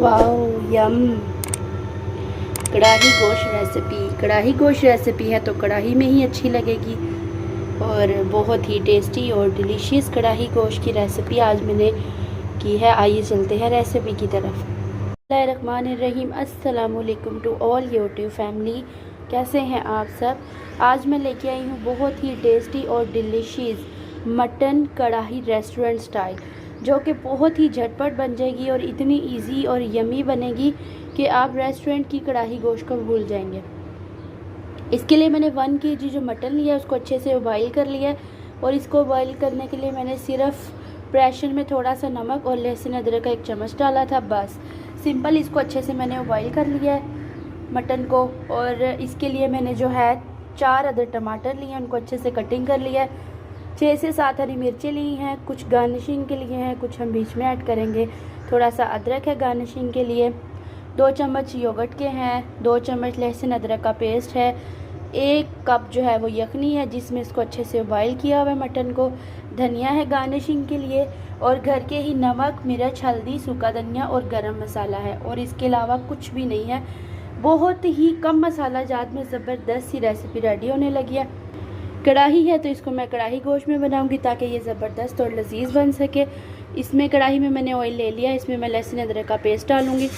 Wow यम। कढ़ाई गोश्त recipe है तो कढ़ाई में ही अच्छी लगेगी और बहुत ही टेस्टी और डिलीशियस कढ़ाई गोश्त की रेसिपी आज मैंने की है। आइए चलते हैं रेसिपी की तरफ। बिस्मिल्लाहिर्रहमानिर्रहीम। अस्सलाम वालेकुम टू ऑल यूट्यूब फैमिली। कैसे हैं आप सब। आज मैं लेके आई हूँ बहुत ही टेस्टी और डिलीशियस मटन कढ़ाई रेस्टोरेंट स्टाइल, जो कि बहुत ही झटपट बन जाएगी और इतनी इजी और यमी बनेगी कि आप रेस्टोरेंट की कढ़ाई गोश्त को भूल जाएंगे। इसके लिए मैंने 1 kg जो मटन लिया है उसको अच्छे से बॉईल कर लिया है और इसको बॉईल करने के लिए मैंने सिर्फ प्रेशर में थोड़ा सा नमक और लहसुन अदरक का 1 चम्मच डाला था। बस सिंपल इसको अच्छे से मैंने बॉईल कर लिया है मटन को। और इसके लिए मैंने जो है 4 अदर टमाटर लिए हैं, उनको अच्छे से कटिंग कर लिया है। 6 से 7 हरी मिर्चें ली हैं, कुछ गार्निशिंग के लिए हैं, कुछ हम बीच में ऐड करेंगे। थोड़ा सा अदरक है गार्निशिंग के लिए। 2 चम्मच योगर्ट के हैं, 2 चम्मच लहसुन अदरक का पेस्ट है, 1 कप जो है वो यखनी है जिसमें इसको अच्छे से बॉईल किया हुआ है मटन को। धनिया है गार्निशिंग के लिए और घर के ही नमक, मिर्च, हल्दी, सूखा धनिया और गरम मसाला है और इसके अलावा कुछ भी नहीं है। बहुत ही कम मसाला जात में ज़बरदस्त सी रेसिपी रेडी होने लगी है। कढ़ाई है तो इसको मैं कढ़ाई गोश्त में बनाऊंगी ताकि ये ज़बरदस्त और लजीज बन सके। इसमें कढ़ाई में मैंने ऑयल ले लिया, इसमें मैं लहसुन अदरक का पेस्ट डालूंगी।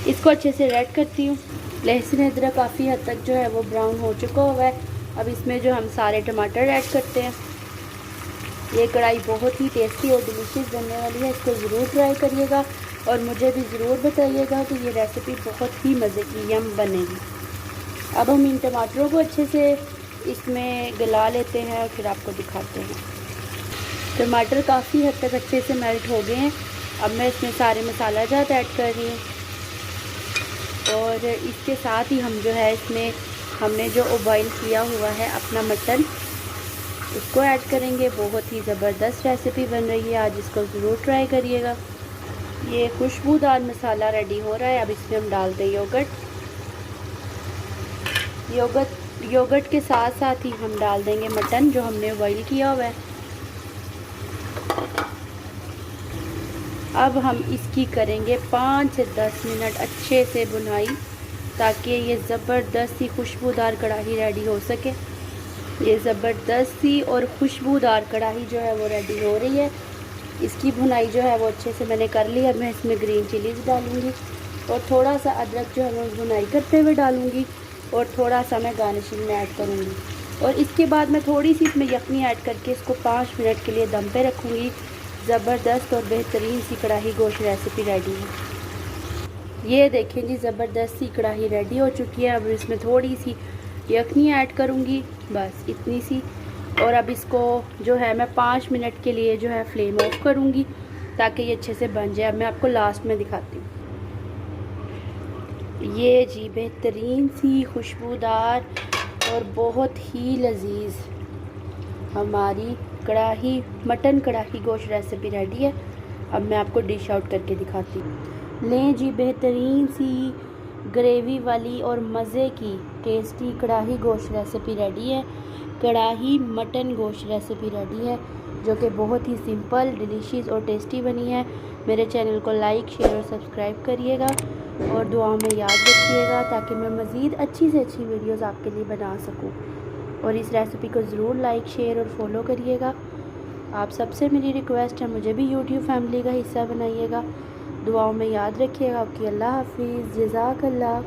इसको अच्छे से रेड करती हूँ। लहसुन अदरक काफ़ी हद तक जो है वो ब्राउन हो चुका हुआ है। अब इसमें जो हम सारे टमाटर ऐड करते हैं। ये कढ़ाई बहुत ही टेस्टी और डिलीशियस बनने वाली है, इसको ज़रूर ट्राई करिएगा और मुझे भी ज़रूर बताइएगा कि ये रेसिपी बहुत ही मज़े की यम बनेगी। अब हम इन टमाटरों को अच्छे से इसमें गला लेते हैं और फिर आपको दिखाते हैं। टमाटर काफ़ी हद तक अच्छे से मेल्ट हो गए हैं। अब मैं इसमें सारे मसाला जात ऐड कर रही हूँ और इसके साथ ही हम जो है इसमें हमने जो बॉईल किया हुआ है अपना मटन उसको ऐड करेंगे। बहुत ही ज़बरदस्त रेसिपी बन रही है, आज इसको ज़रूर ट्राई करिएगा। ये खुशबूदार मसाला रेडी हो रहा है। अब इसमें हम डालते हैं योगर्ट के साथ साथ ही हम डाल देंगे मटन जो हमने बॉईल किया हुआ है। अब हम इसकी करेंगे 5 से 10 मिनट अच्छे से भुनाई ताकि ये ज़बरदस्त सी खुशबूदार कढ़ाई रेडी हो सके। ये ज़बरदस्त सी और खुशबूदार कढ़ाई जो है वो रेडी हो रही है। इसकी भुनाई जो है वो अच्छे से मैंने कर ली है। मैं इसमें ग्रीन चिलीज़ डालूँगी और थोड़ा सा अदरक जो है मैं भुनाई करते हुए डालूँगी और थोड़ा सा मैं गार्निशिंग में ऐड करूँगी। और इसके बाद मैं थोड़ी सी इसमें यखनी ऐड करके इसको 5 मिनट के लिए दम पे रखूँगी। ज़बरदस्त और बेहतरीन सी कढ़ाई गोश्त रेसिपी रेडी है। ये देखें जी, ज़बरदस्त सी कढ़ाई रेडी हो चुकी है। अब इसमें थोड़ी सी यखनी ऐड करूँगी, बस इतनी सी। और अब इसको जो है मैं 5 मिनट के लिए जो है फ्लेम ऑफ करूँगी ताकि ये अच्छे से बन जाए। अब मैं आपको लास्ट में दिखाती हूँ। ये जी बेहतरीन सी खुशबूदार और बहुत ही लजीज हमारी मटन कढ़ाई गोश्त रेसिपी रेडी है। अब मैं आपको डिश आउट करके दिखाती हूँ। लें जी, बेहतरीन सी ग्रेवी वाली और मज़े की टेस्टी कढ़ाई गोश्त रेसिपी रेडी है। कढ़ाई मटन गोश्त रेसिपी रेडी है जो कि बहुत ही सिंपल, डिलीशियस और टेस्टी बनी है। मेरे चैनल को लाइक, शेयर और सब्सक्राइब करिएगा और दुआओं में याद रखिएगा ताकि मैं मज़ीद अच्छी से अच्छी वीडियोस आपके लिए बना सकूं। और इस रेसिपी को ज़रूर लाइक, शेयर और फॉलो करिएगा। आप सबसे मेरी रिक्वेस्ट है, मुझे भी यूट्यूब फैमिली का हिस्सा बनाइएगा। दुआओं में याद रखिएगा। आपकी अल्लाह हाफिज़, जज़ाकल्लाह।